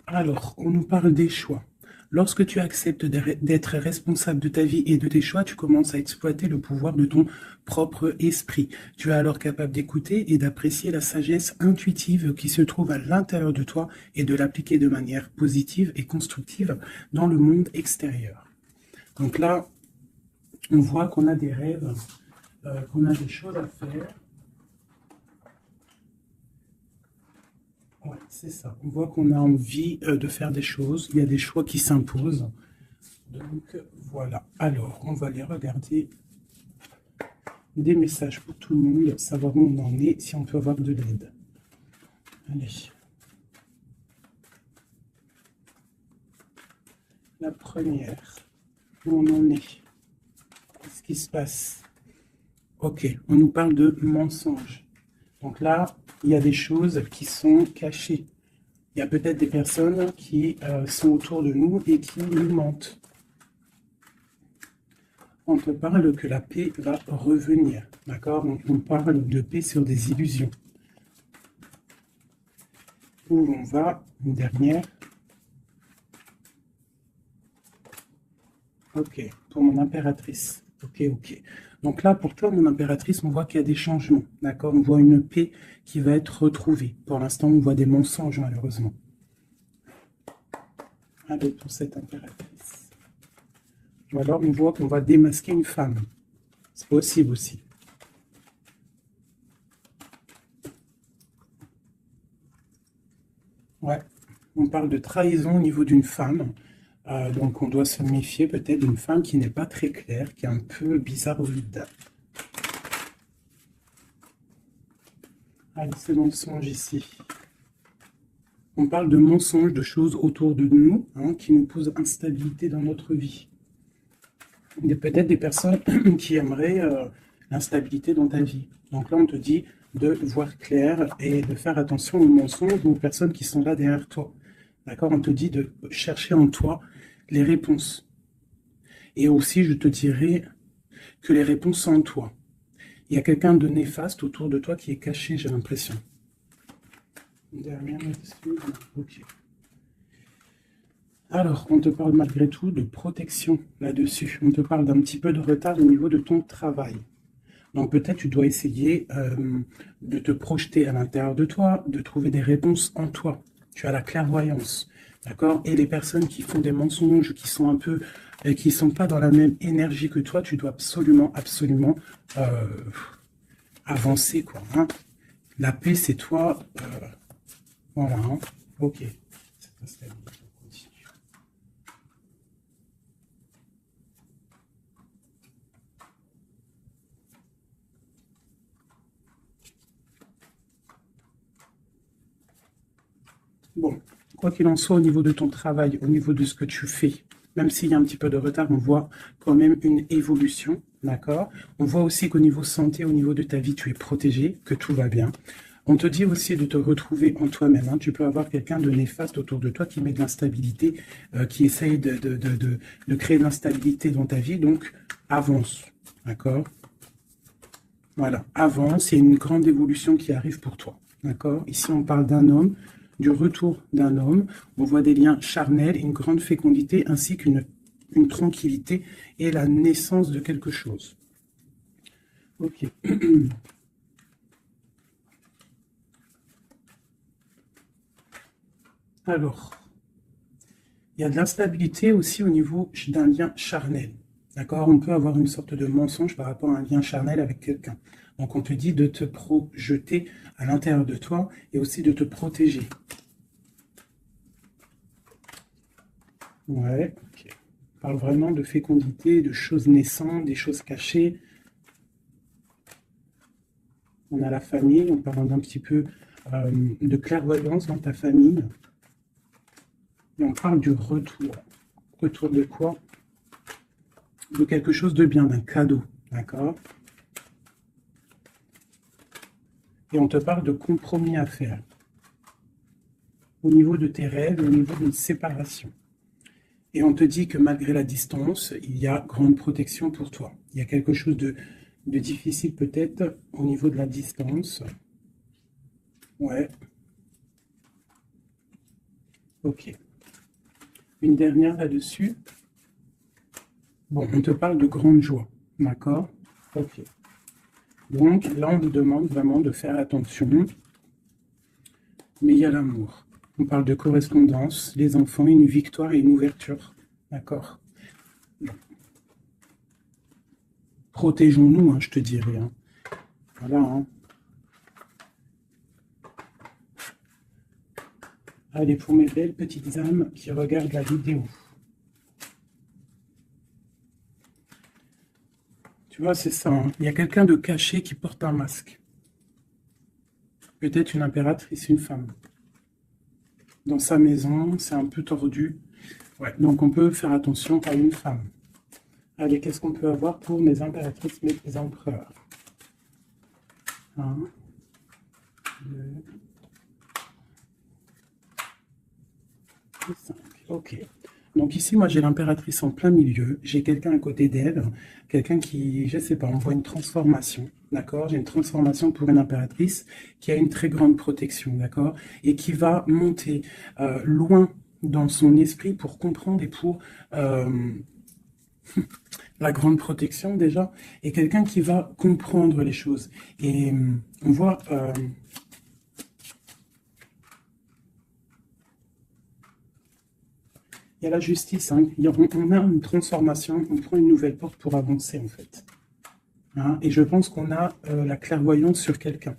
Alors, on nous parle des choix. Lorsque tu acceptes d'être responsable de ta vie et de tes choix, tu commences à exploiter le pouvoir de ton propre esprit. Tu es alors capable d'écouter et d'apprécier la sagesse intuitive qui se trouve à l'intérieur de toi et de l'appliquer de manière positive et constructive dans le monde extérieur. Donc là, on voit qu'on a des rêves, qu'on a des choses à faire. Ouais, c'est ça. On voit qu'on a envie de faire des choses. Il y a des choix qui s'imposent. Donc voilà. Alors, on va aller regarder des messages pour tout le monde, savoir où on en est, si on peut avoir de l'aide. Allez. La première. Où on en est. Qu'est-ce qui se passe? Ok, on nous parle de mensonges. Donc là, il y a des choses qui sont cachées. Il y a peut-être des personnes qui sont autour de nous et qui nous mentent. On te parle que la paix va revenir. D'accord? Donc on parle de paix sur des illusions. Où on va? Une dernière. Ok, pour mon impératrice. Ok, ok. Donc là, pour toi, mon impératrice, on voit qu'il y a des changements. D'accord? On voit une paix qui va être retrouvée. Pour l'instant, on voit des mensonges, malheureusement. Allez, pour cette impératrice. Ou alors, on voit qu'on va démasquer une femme. C'est possible aussi. Ouais, on parle de trahison au niveau d'une femme. Donc, on doit se méfier peut-être d'une femme qui n'est pas très claire, qui est un peu bizarroïde. Allez, ce mensonge ici. On parle de mensonges, de choses autour de nous qui nous posent instabilité dans notre vie. Il y a peut-être des personnes qui aimeraient l'instabilité dans ta vie. Donc là, on te dit de voir clair et de faire attention aux mensonges ou aux personnes qui sont là derrière toi. D'accord? On te dit de chercher en toi les réponses. Et aussi, je te dirais que les réponses sont en toi. Il y a quelqu'un de néfaste autour de toi qui est caché, j'ai l'impression. Derrière là-dessus, ok. Alors, on te parle malgré tout de protection là-dessus. On te parle d'un petit peu de retard au niveau de ton travail. Donc peut-être tu dois essayer de te projeter à l'intérieur de toi, de trouver des réponses en toi. Tu as la clairvoyance, d'accord? Et les personnes qui font des mensonges, qui sont un peu, qui sont pas dans la même énergie que toi, tu dois absolument, absolument euh, avancer, quoi. La paix, c'est toi. Voilà. Ok. Bon, quoi qu'il en soit, au niveau de ton travail, au niveau de ce que tu fais, même s'il y a un petit peu de retard, on voit quand même une évolution, d'accord? On voit aussi qu'au niveau santé, au niveau de ta vie, tu es protégé, que tout va bien. On te dit aussi de te retrouver en toi-même. Tu peux avoir quelqu'un de néfaste autour de toi qui met de l'instabilité, qui essaye de créer de l'instabilité dans ta vie. Donc, avance, d'accord? Voilà, avance, il y a une grande évolution qui arrive pour toi, d'accord? Ici, on parle d'un homme, du retour d'un homme. On voit des liens charnels, une grande fécondité, ainsi qu'une tranquillité et la naissance de quelque chose. Ok. Alors, il y a de l'instabilité aussi au niveau d'un lien charnel. D'accord? On peut avoir une sorte de mensonge par rapport à un lien charnel avec quelqu'un. Donc, on te dit de te projeter à l'intérieur de toi et aussi de te protéger. Ouais, ok. On parle vraiment de fécondité, de choses naissantes, des choses cachées. On a la famille, on parle d'un petit peu de clairvoyance dans ta famille. Et on parle du retour. Retour de quoi? De quelque chose de bien, d'un cadeau. D'accord? Et on te parle de compromis à faire. Au niveau de tes rêves, au niveau d'une séparation. Et on te dit que malgré la distance, il y a grande protection pour toi. Il y a quelque chose de difficile peut-être au niveau de la distance. Ouais. Ok. Une dernière là-dessus. Bon, on te parle de grande joie, d'accord? Ok. Donc là, on nous demande vraiment de faire attention, mais il y a l'amour. On parle de correspondance, les enfants, une victoire et une ouverture, d'accord? Protégeons-nous, hein, je te dirais. Hein. Voilà. Hein. Allez, pour mes belles petites âmes qui regardent la vidéo. Tu vois, c'est ça. Hein. Il y a quelqu'un de caché qui porte un masque. Peut-être une impératrice, une femme. Dans sa maison, c'est un peu tordu. Ouais, donc on peut faire attention à une femme. Allez, qu'est-ce qu'on peut avoir pour mes impératrices, mes empereurs? 1, 2, 5. Ok. Donc ici, moi, j'ai l'impératrice en plein milieu. J'ai quelqu'un à côté d'elle, quelqu'un qui, je sais pas, on voit une transformation, d'accord? J'ai une transformation pour une impératrice qui a une très grande protection, d'accord? Et qui va monter loin dans son esprit pour comprendre et pour la grande protection déjà, et quelqu'un qui va comprendre les choses. Et on voit... il y a la justice, hein. On a une transformation, on prend une nouvelle porte pour avancer en fait. Hein, et je pense qu'on a la clairvoyance sur quelqu'un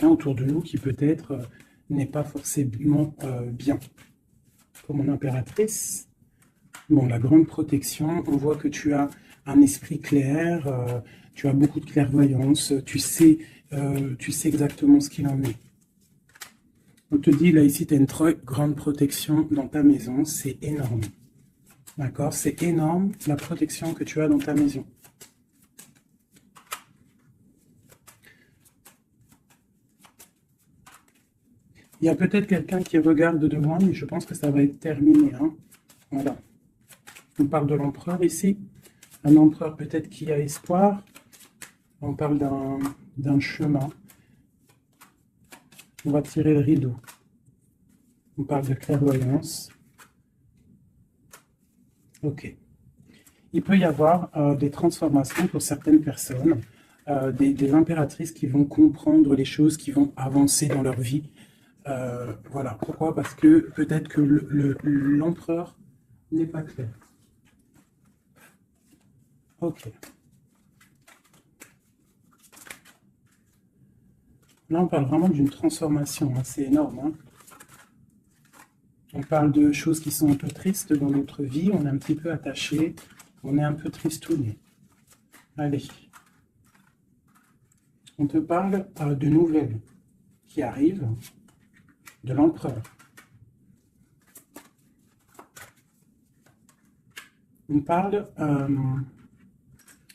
autour de nous qui peut-être n'est pas forcément bien. Pour mon impératrice, bon, la grande protection, on voit que tu as un esprit clair, tu as beaucoup de clairvoyance, tu sais exactement ce qu'il en est. On te dit, là, ici, tu as une très grande protection dans ta maison. C'est énorme. D'accord? C'est énorme, la protection que tu as dans ta maison. Il y a peut-être quelqu'un qui regarde de loin, mais je pense que ça va être terminé. Hein? Voilà. On parle de l'empereur ici. Un empereur peut-être qui a espoir. On parle d'un chemin. On va tirer le rideau. On parle de clairvoyance. Ok. Il peut y avoir des transformations pour certaines personnes, des impératrices qui vont comprendre les choses, qui vont avancer dans leur vie. Voilà. Pourquoi? Parce que peut-être que l'empereur n'est pas clair. Ok. Là, on parle vraiment d'une transformation. Hein. C'est énorme. Hein. On parle de choses qui sont un peu tristes dans notre vie. On est un petit peu attaché. On est un peu tristouné. Allez. On te parle de nouvelles qui arrivent de l'empereur. On parle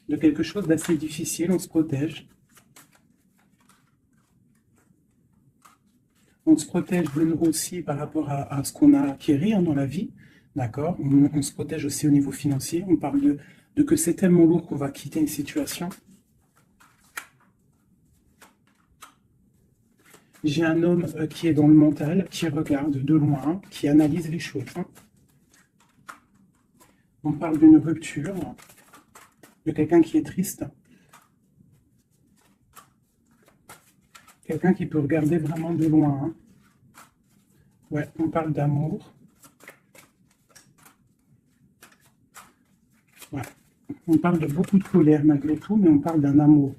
de quelque chose d'assez difficile, on se protège. On se protège de nous aussi par rapport à ce qu'on a acquis hein, dans la vie, d'accord? On se protège aussi au niveau financier. On parle de que c'est tellement lourd qu'on va quitter une situation. J'ai un homme qui est dans le mental, qui regarde de loin, qui analyse les choses. Hein. On parle d'une rupture, de quelqu'un qui est triste. Quelqu'un qui peut regarder vraiment de loin. Hein. Ouais, on parle d'amour. Ouais. On parle de beaucoup de colère malgré tout, mais on parle d'un amour.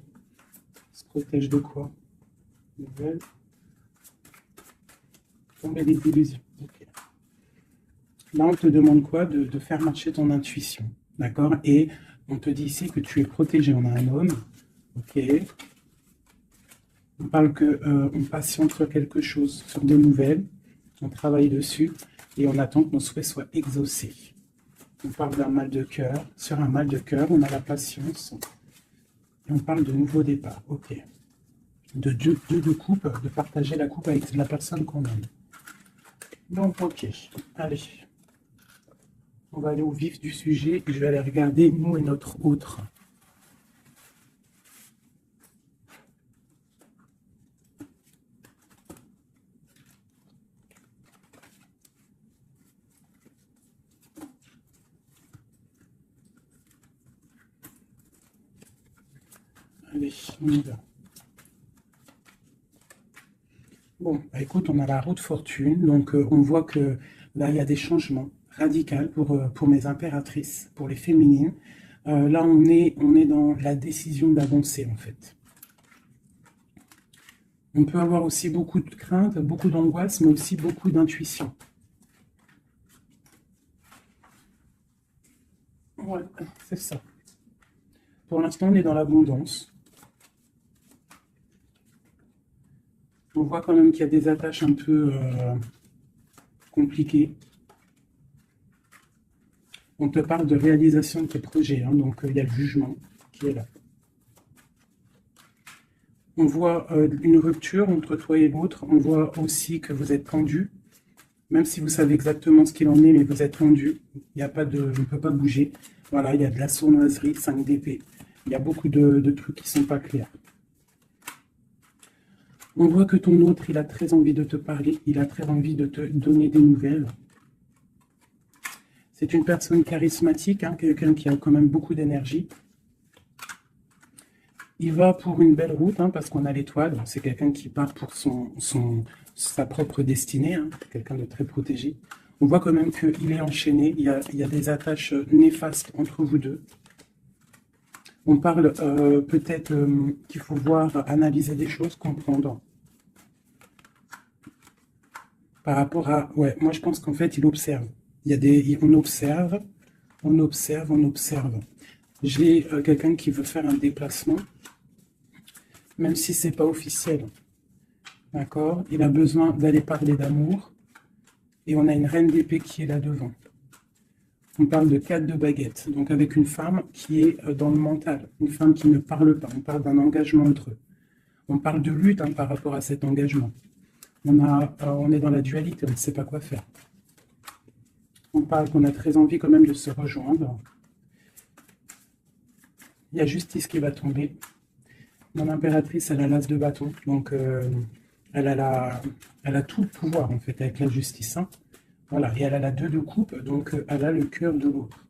On se protège de quoi? Nouvelle. Tomber des illusions. Okay. Là, on te demande quoi? De faire marcher ton intuition. D'accord? Et on te dit ici que tu es protégé. On a un homme. Ok. On parle qu'on patiente sur quelque chose, sur des nouvelles. On travaille dessus et on attend que nos souhaits soient exaucés. On parle d'un mal de cœur. Sur un mal de cœur, on a la patience. Et on parle de nouveau départ. Ok. De coupe, de partager la coupe avec la personne qu'on aime. Donc, ok. Allez. On va aller au vif du sujet et je vais aller regarder nous et notre autre. Allez, on y va. Bon, bah écoute, on a la roue de fortune, donc on voit que là, il y a des changements radicaux pour mes impératrices, pour les féminines. Là, on est dans la décision d'avancer, en fait. On peut avoir aussi beaucoup de crainte, beaucoup d'angoisse, mais aussi beaucoup d'intuition. Ouais, c'est ça. Pour l'instant, on est dans l'abondance. On voit quand même qu'il y a des attaches un peu compliquées. On te parle de réalisation de tes projets, hein, donc il y a le jugement qui est là. On voit une rupture entre toi et l'autre. On voit aussi que vous êtes tendu. Même si vous savez exactement ce qu'il en est, mais vous êtes tendu. Il n'y a pas de, on ne peut pas bouger. Voilà, il y a de la sournoiserie, 5 d'épée. Il y a beaucoup de trucs qui ne sont pas clairs. On voit que ton autre, il a très envie de te parler. Il a très envie de te donner des nouvelles. C'est une personne charismatique, hein, quelqu'un qui a quand même beaucoup d'énergie. Il va pour une belle route, hein, parce qu'on a l'étoile. C'est quelqu'un qui part pour sa propre destinée, hein, quelqu'un de très protégé. On voit quand même qu'il est enchaîné. Il y a des attaches néfastes entre vous deux. On parle peut-être qu'il faut voir, analyser des choses, comprendre. Par rapport à... Ouais, moi je pense qu'en fait, il observe. On observe, on observe, on observe. J'ai quelqu'un qui veut faire un déplacement, même si ce n'est pas officiel. D'accord? Il a besoin d'aller parler d'amour. Et on a une reine d'épée qui est là devant. On parle de 4 de baguettes. Donc avec une femme qui est dans le mental. Une femme qui ne parle pas. On parle d'un engagement entre eux. On parle de lutte, hein, par rapport à cet engagement. On est dans la dualité, on ne sait pas quoi faire. On parle qu'on a très envie quand même de se rejoindre. Il y a justice qui va tomber. Mon impératrice, elle a l'as de bâton. Donc elle a tout le pouvoir en fait avec la justice. Hein. Voilà, et elle a la 2 de coupe, donc elle a le cœur de l'autre.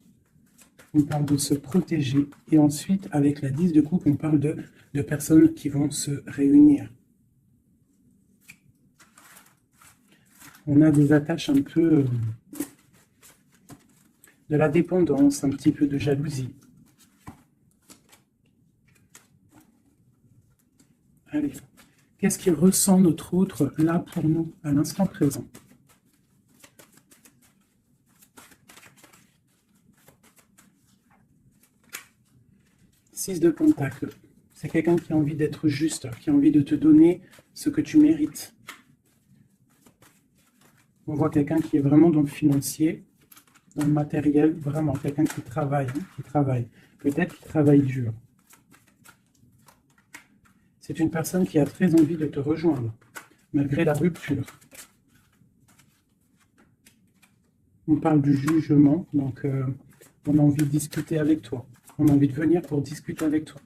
On parle de se protéger. Et ensuite, avec la 10 de coupe, on parle de personnes qui vont se réunir. On a des attaches un peu de la dépendance, un petit peu de jalousie. Allez, qu'est-ce qui ressent notre autre là pour nous, à l'instant présent? Six de Pentacle. C'est quelqu'un qui a envie d'être juste, qui a envie de te donner ce que tu mérites. On voit quelqu'un qui est vraiment dans le financier, dans le matériel, vraiment quelqu'un qui travaille, hein, qui travaille. Peut-être qu'il travaille dur. C'est une personne qui a très envie de te rejoindre, malgré la rupture. On parle du jugement, donc on a envie de discuter avec toi. On a envie de venir pour discuter avec toi.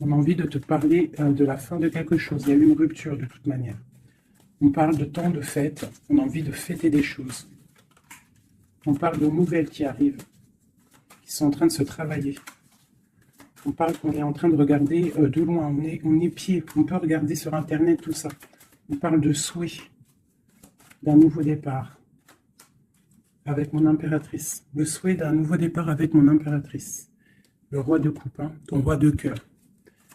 On a envie de te parler de la fin de quelque chose. Il y a eu une rupture de toute manière. On parle de temps de fête. On a envie de fêter des choses. On parle de nouvelles qui arrivent, qui sont en train de se travailler. On parle qu'on est en train de regarder de loin. On est pied. On peut regarder sur Internet tout ça. On parle de souhait, d'un nouveau départ avec mon impératrice. Le souhait d'un nouveau départ avec mon impératrice. Le roi de coupe, hein, ton roi de cœur.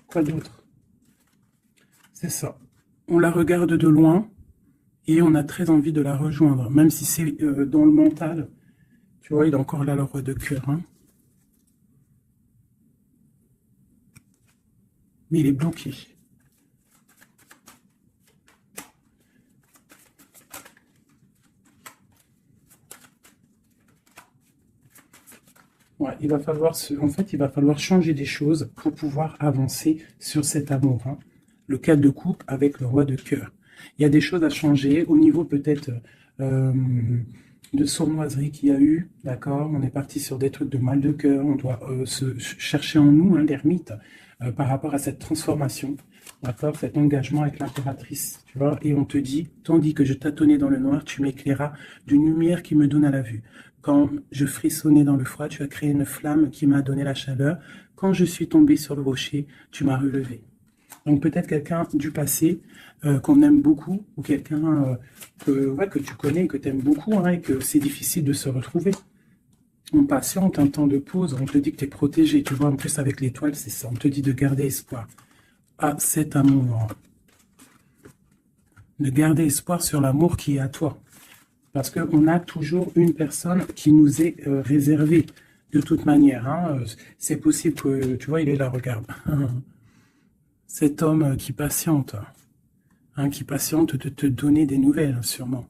Quoi d'autre? C'est ça. On la regarde de loin et on a très envie de la rejoindre. Même si c'est dans le mental. Tu vois, il est encore là, le roi de cœur. Hein. Mais il est bloqué. Ouais, il va falloir il va falloir changer des choses pour pouvoir avancer sur cet amour. Hein. Le 4 de coupe avec le roi de cœur. Il y a des choses à changer au niveau peut-être de sournoiserie qu'il y a eu. D'accord, on est parti sur des trucs de mal de cœur. On doit se chercher en nous, hein, l'ermite, par rapport à cette transformation. d'accord, cet engagement avec l'impératrice, tu vois, et on te dit, tandis que je tâtonnais dans le noir, tu m'éclairas d'une lumière qui me donne à la vue. Quand je frissonnais dans le froid, tu as créé une flamme qui m'a donné la chaleur. Quand je suis tombé sur le rocher, tu m'as relevé. Donc peut-être quelqu'un du passé qu'on aime beaucoup, ou quelqu'un que tu connais, que tu aimes beaucoup, hein, et que c'est difficile de se retrouver. On patiente un temps de pause, on te dit que tu es protégé, tu vois, en plus avec l'étoile, c'est ça, on te dit de garder espoir à cet amour, de garder espoir sur l'amour qui est à toi. Parce qu'on a toujours une personne qui nous est réservée, de toute manière. Hein. C'est possible que, tu vois, il est là, regarde. Cet homme qui patiente, hein, de te donner des nouvelles, sûrement.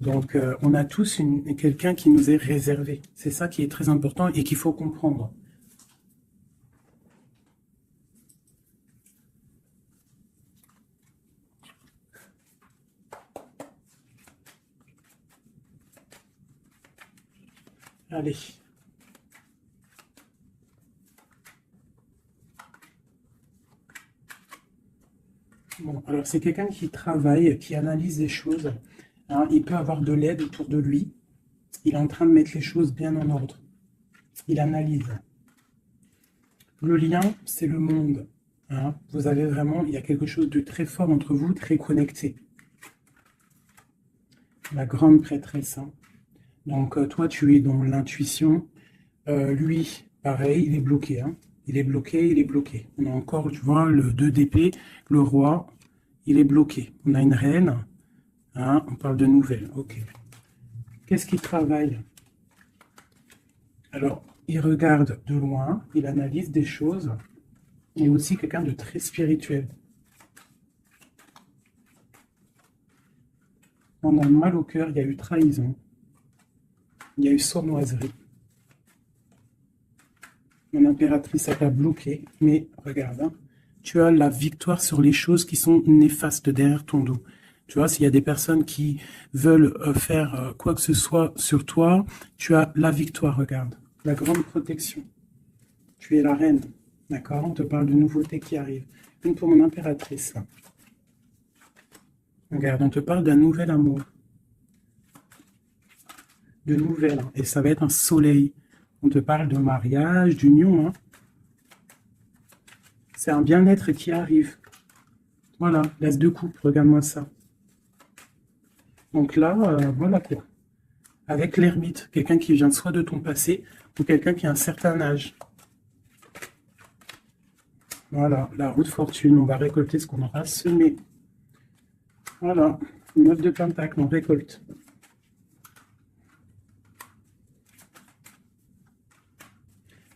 Donc, on a tous quelqu'un qui nous est réservé. C'est ça qui est très important et qu'il faut comprendre. Allez. Bon, alors c'est quelqu'un qui travaille, qui analyse des choses. Hein, il peut avoir de l'aide autour de lui. Il est en train de mettre les choses bien en ordre. Il analyse. Le lien, c'est le monde. Hein. Vous avez vraiment, il y a quelque chose de très fort entre vous, très connecté. La grande prêtresse. Hein. Donc toi, tu es dans l'intuition. Lui, pareil, il est bloqué. Hein. Il est bloqué, il est bloqué. On a encore, tu vois, le 2 d'épée, le roi, il est bloqué. On a une reine. Hein, on parle de nouvelles. Ok. Qu'est-ce qu'il travaille? Alors, il regarde de loin, il analyse des choses. Il est aussi quelqu'un de très spirituel. On a mal au cœur, il y a eu trahison. Il y a eu sournoiserie. Mon impératrice, elle t'a bloqué, mais regarde, hein, tu as la victoire sur les choses qui sont néfastes derrière ton dos. Tu vois, s'il y a des personnes qui veulent faire quoi que ce soit sur toi, tu as la victoire, regarde. La grande protection. Tu es la reine, d'accord? On te parle de nouveautés qui arrivent. Une pour mon impératrice, là. Regarde, on te parle d'un nouvel amour. De nouvelles, et ça va être un soleil. On te parle de mariage, d'union. Hein. C'est un bien-être qui arrive. Voilà, l'as de coupe, regarde-moi ça. Donc là, voilà quoi. Avec l'ermite, quelqu'un qui vient soit de ton passé, ou quelqu'un qui a un certain âge. Voilà, la roue de fortune, on va récolter ce qu'on aura semé. Voilà, 9 de pentacle, on récolte.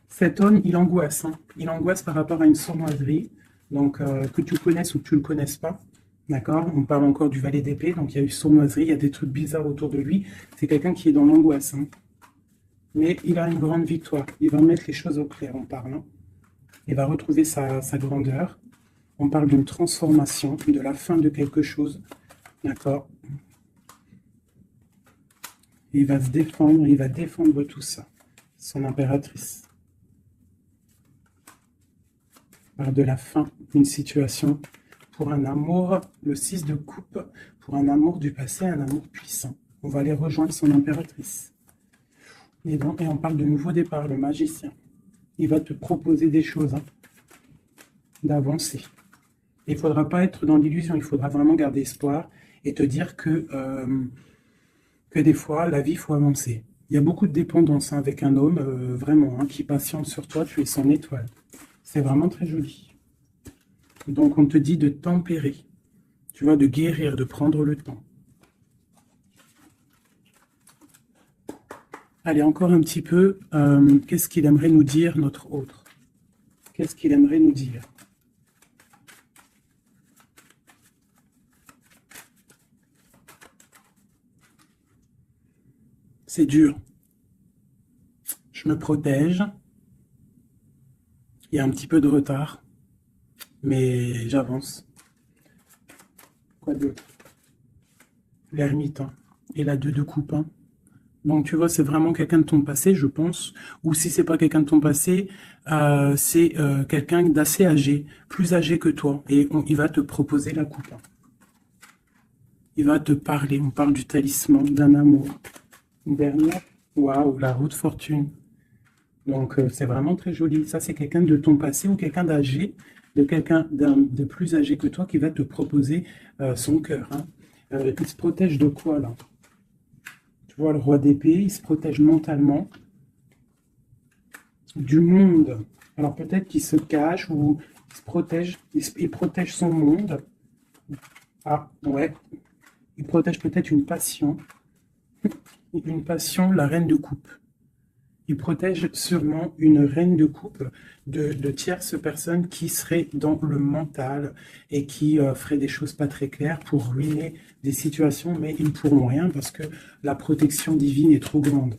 Cet homme, il angoisse. Hein. Il angoisse par rapport à une sournoiserie, donc que tu connaisses ou que tu ne le connaisses pas. D'accord? On parle encore du valet d'épée, donc il y a eu sournoiserie, il y a des trucs bizarres autour de lui. C'est quelqu'un qui est dans l'angoisse. Hein. Mais il a une grande victoire. Il va mettre les choses au clair en parlant. Il va retrouver sa grandeur. On parle d'une transformation, de la fin de quelque chose. D'accord? Il va se défendre, il va défendre tout ça. Son impératrice. On parle de la fin d'une situation. Pour un amour, le 6 de coupe, pour un amour du passé, un amour puissant. On va aller rejoindre son impératrice. Et on parle de nouveau départ, le magicien. Il va te proposer des choses, hein, d'avancer. Il ne faudra pas être dans l'illusion, il faudra vraiment garder espoir et te dire que des fois, la vie, il faut avancer. Il y a beaucoup de dépendance, hein, avec un homme, vraiment, hein, qui patiente sur toi, tu es son étoile. C'est vraiment très joli. Donc, on te dit de tempérer, tu vois, de guérir, de prendre le temps. Allez, encore un petit peu. Qu'est-ce qu'il aimerait nous dire, notre autre? Qu'est-ce qu'il aimerait nous dire? C'est dur. Je me protège. Il y a un petit peu de retard. Mais j'avance. Quoi d'autre? L'ermite, hein, et la 2 de coupe. Hein. Donc, tu vois, c'est vraiment quelqu'un de ton passé, je pense. Ou si c'est pas quelqu'un de ton passé, c'est quelqu'un d'assez âgé, plus âgé que toi. Et il va te proposer la coupe. Il va te parler. On parle du talisman, d'un amour. Une dernière. Waouh, la roue de fortune. Donc, c'est vraiment très joli. Ça, c'est quelqu'un de ton passé ou quelqu'un d'âgé, de quelqu'un de plus âgé que toi qui va te proposer son cœur. Hein. Il se protège de quoi, là? Tu vois, le roi d'épée, il se protège mentalement du monde. Alors, peut-être qu'il se cache ou il se protège, il protège son monde. Ah, ouais. Il protège peut-être une passion. Une passion, la reine de coupe. Il protège sûrement une reine de coupe de tierces personnes qui seraient dans le mental et qui feraient des choses pas très claires pour ruiner des situations, mais ils ne pourront rien parce que la protection divine est trop grande.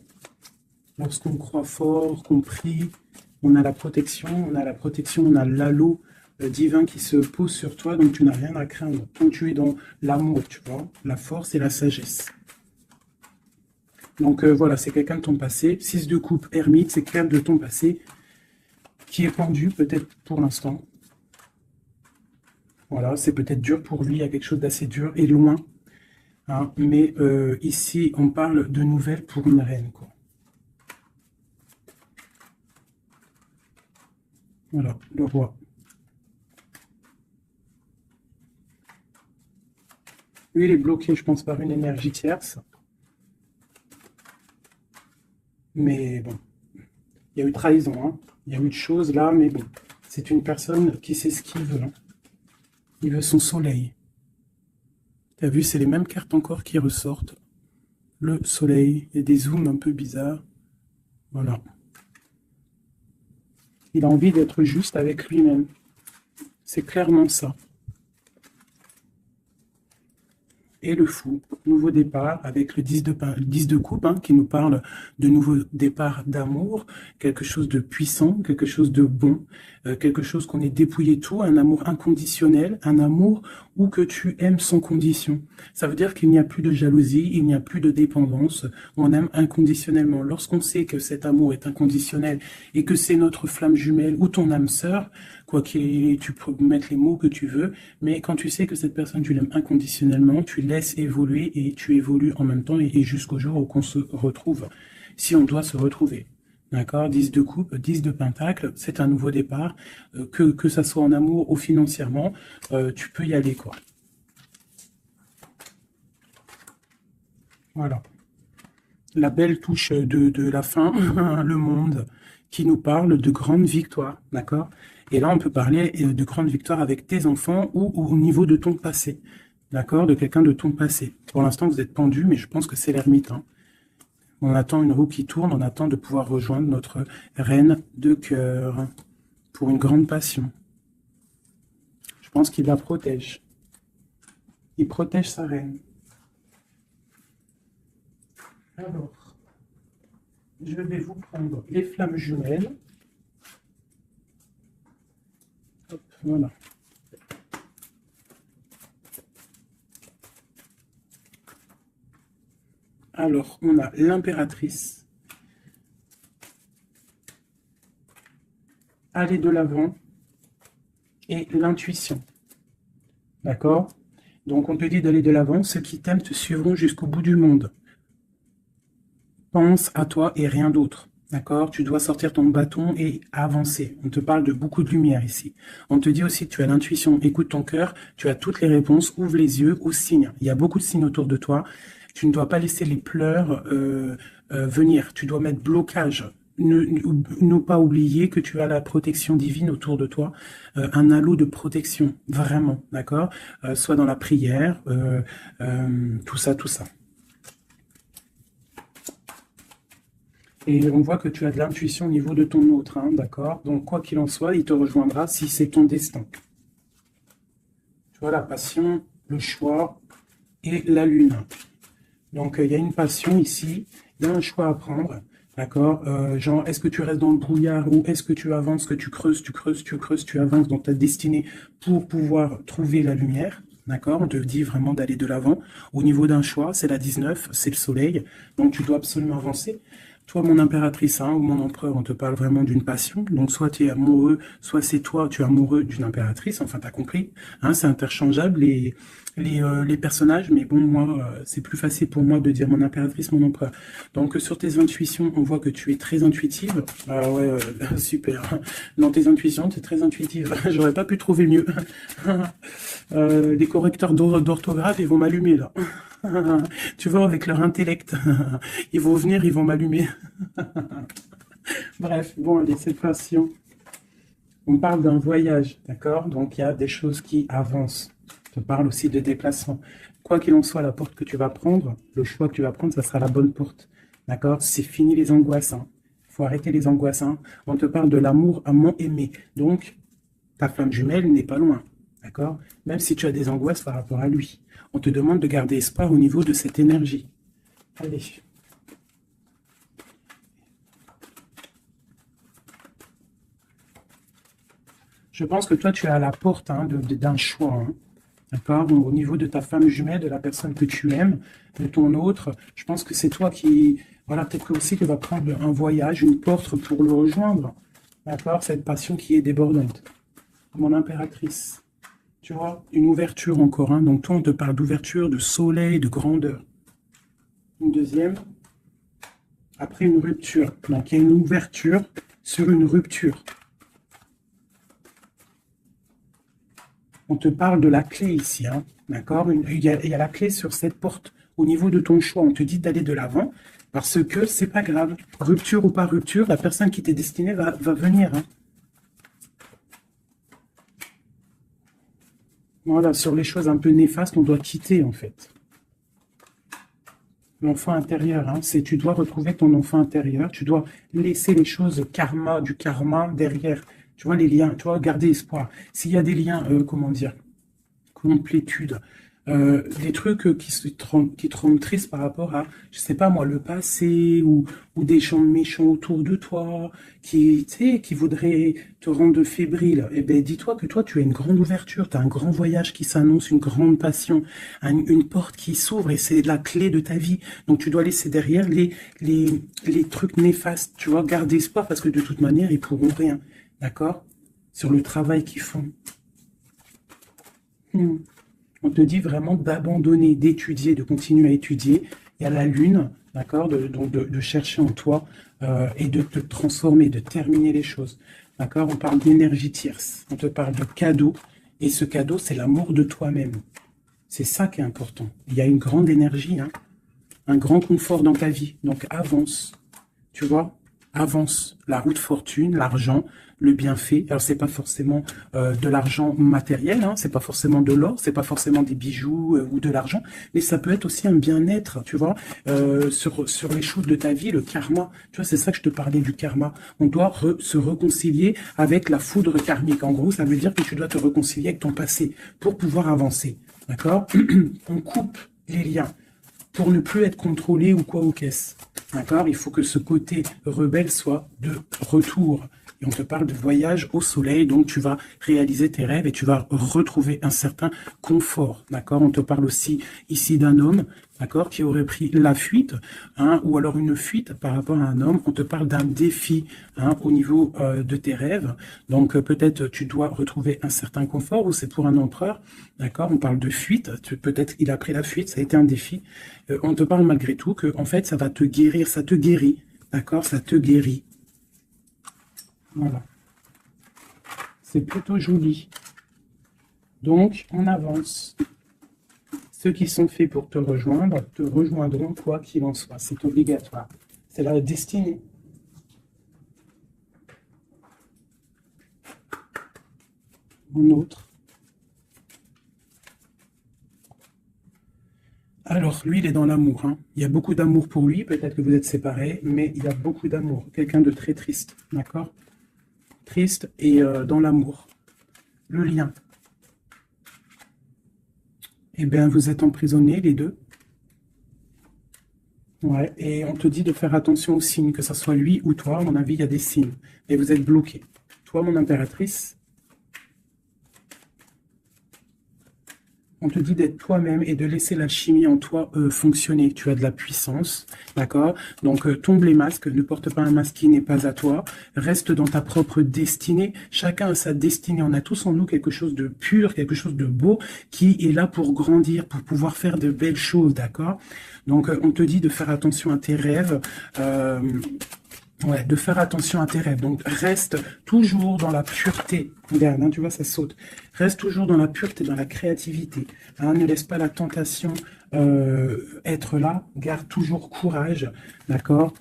Lorsqu'on croit fort, qu'on prie, on a la protection, on a l'halo divin qui se pose sur toi, donc tu n'as rien à craindre. Quand tu es dans l'amour, tu vois, la force et la sagesse. Donc voilà, c'est quelqu'un de ton passé. 6 de coupe, ermite, c'est quelqu'un de ton passé qui est pendu peut-être pour l'instant. Voilà, c'est peut-être dur pour lui, il y a quelque chose d'assez dur et loin. Hein, mais ici, on parle de nouvelles pour une reine, quoi. Voilà, le roi. Lui, il est bloqué, je pense, par une énergie tierce. Mais bon, il y a eu trahison, hein. Il y a eu de choses là, mais bon. C'est une personne qui sait ce qu'il veut. Hein. Il veut son soleil. Tu as vu, c'est les mêmes cartes encore qui ressortent. Le soleil, il y a des zooms un peu bizarres. Voilà. Il a envie d'être juste avec lui-même. C'est clairement ça. Et le fou, nouveau départ avec le 10 de coupe hein, qui nous parle de nouveau départ d'amour, quelque chose de puissant, quelque chose de bon, quelque chose qu'on est dépouillé de tout, un amour inconditionnel, un amour où que tu aimes sans condition. Ça veut dire qu'il n'y a plus de jalousie, il n'y a plus de dépendance, on aime inconditionnellement. Lorsqu'on sait que cet amour est inconditionnel et que c'est notre flamme jumelle ou ton âme sœur, quoi qu'il, tu peux mettre les mots que tu veux, mais quand tu sais que cette personne, tu l'aimes inconditionnellement, tu laisses évoluer et tu évolues en même temps et jusqu'au jour où on se retrouve, si on doit se retrouver. D'accord, 10 de coupe, 10 de pentacle, c'est un nouveau départ, que ça soit en amour ou financièrement, tu peux y aller, quoi. Voilà. La belle touche de la fin, le monde, qui nous parle de grandes victoires, d'accord? Et là, on peut parler de grandes victoires avec tes enfants ou au niveau de ton passé, d'accord? De quelqu'un de ton passé. Pour l'instant, vous êtes pendu, mais je pense que c'est l'ermite. Hein. On attend une roue qui tourne, on attend de pouvoir rejoindre notre reine de cœur pour une grande passion. Je pense qu'il la protège. Il protège sa reine. Alors, je vais vous prendre les flammes jumelles. Hop, voilà. Alors, on a l'impératrice. Aller de l'avant. Et l'intuition. D'accord? Donc, on te dit d'aller de l'avant. Ceux qui t'aiment te suivront jusqu'au bout du monde. Pense à toi et rien d'autre. D'accord? Tu dois sortir ton bâton et avancer. On te parle de beaucoup de lumière ici. On te dit aussi que tu as l'intuition. Écoute ton cœur. Tu as toutes les réponses. Ouvre les yeux aux signes. Il y a beaucoup de signes autour de toi. Tu ne dois pas laisser les pleurs venir. Tu dois mettre blocage. Ne pas oublier que tu as la protection divine autour de toi, un halo de protection, vraiment, d'accord? Soit dans la prière, tout ça, tout ça. Et on voit que tu as de l'intuition au niveau de ton autre, hein, d'accord? Donc, quoi qu'il en soit, il te rejoindra si c'est ton destin. Tu vois, la passion, le choix et la lune. Donc, il y a une passion ici, il y a un choix à prendre, d'accord? Genre, est-ce que tu restes dans le brouillard ou est-ce que tu avances, que tu creuses, tu avances dans ta destinée pour pouvoir trouver la lumière? d'accord? On te dit vraiment d'aller de l'avant. Au niveau d'un choix, c'est la 19, c'est le soleil, donc tu dois absolument avancer. Toi, mon impératrice, hein, ou mon empereur, on te parle vraiment d'une passion. Donc, soit tu es amoureux, soit c'est toi, tu es amoureux d'une impératrice. Enfin, tu as compris. Hein, c'est interchangeable, les personnages. Mais bon, moi, c'est plus facile pour moi de dire mon impératrice, mon empereur. Donc, sur tes intuitions, on voit que tu es très intuitive. Ah ouais, super. Dans tes intuitions, tu es très intuitive. J'aurais pas pu trouver mieux. Les correcteurs d'orthographe, ils vont m'allumer, là. Tu vois, avec leur intellect, ils vont venir, ils vont m'allumer. Bref, bon, allez, cette passion. On parle d'un voyage, d'accord? Donc, il y a des choses qui avancent. Je te parle aussi de déplacement. Quoi qu'il en soit, la porte que tu vas prendre, le choix que tu vas prendre, ça sera la bonne porte. D'accord? C'est fini les angoisses. Il faut arrêter les angoisses. On te parle de l'amour amant aimé. Donc, ta flamme jumelle n'est pas loin. D'accord? Même si tu as des angoisses par rapport à lui. On te demande de garder espoir au niveau de cette énergie. Allez. Je pense que toi, tu es à la porte d'un choix. D'accord? Au niveau de ta femme jumelle, de la personne que tu aimes, de ton autre, je pense que c'est toi qui... Voilà, peut-être que aussi tu vas prendre un voyage, une porte pour le rejoindre. D'accord? Cette passion qui est débordante. Mon impératrice. Tu vois, une ouverture encore. Donc toi, on te parle d'ouverture, de soleil, de grandeur. Une deuxième. Après une rupture. Donc il y a une ouverture sur une rupture. On te parle de la clé ici. D'accord? Il y a la clé sur cette porte. Au niveau de ton choix, on te dit d'aller de l'avant parce que c'est pas grave. Rupture ou pas rupture, la personne qui t'est destinée va venir. Voilà, sur les choses un peu néfastes, on doit quitter, en fait. L'enfant intérieur, c'est tu dois retrouver ton enfant intérieur, tu dois laisser les choses du karma derrière. Tu vois, les liens, tu vois, garder espoir. S'il y a des liens, comment dire, complétude, des trucs qui te rendent triste par rapport à, je sais pas moi, le passé ou des gens méchants autour de toi qui voudraient te rendre fébrile. Eh ben, dis-toi que toi, tu as une grande ouverture, tu as un grand voyage qui s'annonce, une grande passion, une porte qui s'ouvre et c'est la clé de ta vie. Donc, tu dois laisser derrière les trucs néfastes, tu vois, garder espoir parce que de toute manière, ils pourront rien. D'accord? Sur le travail qu'ils font. On te dit vraiment d'abandonner, d'étudier, de continuer à étudier. Il y a la lune, d'accord, donc de chercher en toi et de te transformer, de terminer les choses. D'accord? On parle d'énergie tierce, on te parle de cadeau. Et ce cadeau, c'est l'amour de toi-même. C'est ça qui est important. Il y a une grande énergie, un grand confort dans ta vie. Donc avance, tu vois? Avance. La route fortune, l'argent, le bienfait. Alors, c'est pas forcément de l'argent matériel, c'est pas forcément de l'or, c'est pas forcément des bijoux ou de l'argent, mais ça peut être aussi un bien-être, tu vois, sur les choses de ta vie, le karma. Tu vois, c'est ça que je te parlais du karma. On doit se réconcilier avec la foudre karmique. En gros, ça veut dire que tu dois te réconcilier avec ton passé pour pouvoir avancer. D'accord? On coupe les liens pour ne plus être contrôlé ou quoi ou qu'est-ce. D'accord? Il faut que ce côté rebelle soit de retour. Et on te parle de voyage au soleil, donc tu vas réaliser tes rêves et tu vas retrouver un certain confort. D'accord? On te parle aussi ici d'un homme, d'accord, qui aurait pris la fuite, ou alors une fuite par rapport à un homme. On te parle d'un défi au niveau de tes rêves. Donc peut-être tu dois retrouver un certain confort, ou c'est pour un empereur. D'accord? On parle de fuite. Peut-être il a pris la fuite, ça a été un défi. On te parle malgré tout que en fait ça va te guérir, ça te guérit. D'accord? Ça te guérit. Voilà. C'est plutôt joli. Donc, on avance. Ceux qui sont faits pour te rejoindront quoi qu'il en soit. C'est obligatoire. C'est la destinée. Un autre. Alors, lui, il est dans l'amour. Il y a beaucoup d'amour pour lui. Peut-être que vous êtes séparés, mais il y a beaucoup d'amour. Quelqu'un de très triste. D'accord? Triste et dans l'amour. Le lien. Eh bien, vous êtes emprisonnés, les deux. Ouais, et on te dit de faire attention aux signes, que ce soit lui ou toi. À mon avis, il y a des signes. Et vous êtes bloqués. Toi, mon impératrice. on te dit d'être toi-même et de laisser l'alchimie en toi fonctionner. Tu as de la puissance, d'accord? Donc, tombe les masques, ne porte pas un masque qui n'est pas à toi. Reste dans ta propre destinée. Chacun a sa destinée. On a tous en nous quelque chose de pur, quelque chose de beau qui est là pour grandir, pour pouvoir faire de belles choses, d'accord? Donc, on te dit de faire attention à tes rêves. Ouais, de faire attention à tes rêves. Donc, reste toujours dans la pureté. Regarde, hein, tu vois, ça saute. Reste toujours dans la pureté, dans la créativité. Hein, ne laisse pas la tentation être là. Garde toujours courage, d'accord?